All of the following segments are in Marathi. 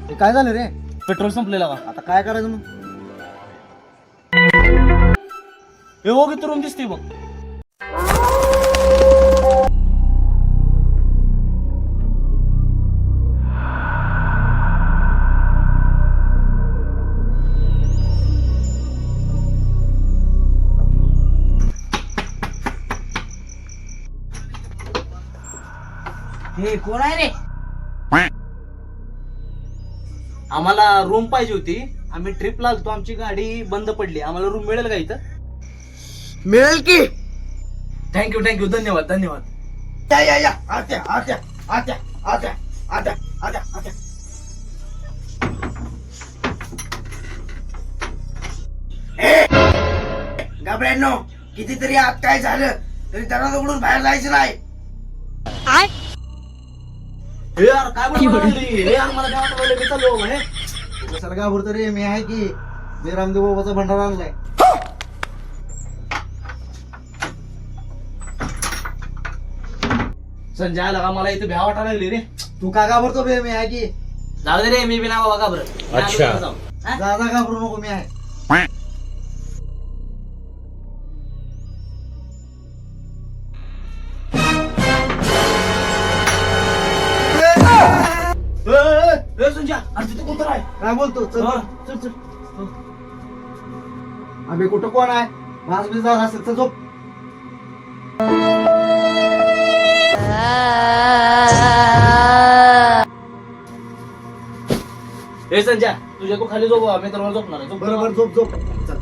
ते काय झालं रे? पेट्रोल संपलेला का? आता काय करायचं मग? हे हो की रूम दिसते बघ. हे कोण आहे रे? आम्हाला रूम पाहिजे होती. आम्ही ट्रिपला आलतो, आमची गाडी बंद पडली. आम्हाला रूम मिळेल का इथं? मिळेल की. थँक्यू थँक्यू, धन्यवाद धन्यवाद. या आत्या आत्या आत्या आत्या आत्या आत्या आत्या. घाबरांनो, कितीतरी आत काय झालं तरी दरवाजा उघडून बाहेर जायचं नाही. हे यार काय बोलली? हे यार मला काय वाटलं मी चाललो म्हणे. तू कशाला घाबरतो रे? मी आहे की. मी रामदेव बाबाचा भंडारा आणलाय. संजय आला का? मला इथे भ्या वाटायला लागली रे. तू का घाबरतो बे? मी आहे की. जाऊ दे रे, मी बी ना बाबा घाबरत. अच्छा. जा घाबरू नको, मी आहे. संजय अरे तिथे कोणतं आहे? काय बोलतो? चल हा. चल चल. आम्ही कुठं कोण आहे? माझ बी झाला असेल तर झोप. हे संजय तुझ्या तू खाली झोप, मी तर झोपणार आहे. झोप. बरोबर, झोप झोप. चल.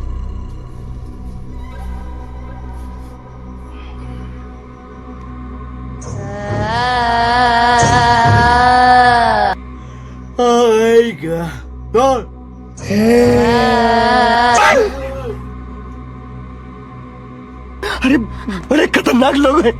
अरे बड़े खतरनाक लोग हैं.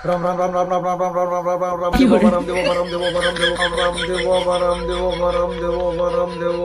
राम राम राम राम राम राम राम राम राम राम राम देवो राम देवो राम देवो राम देवो राम देवो राम देवो राम देवो राम देवो.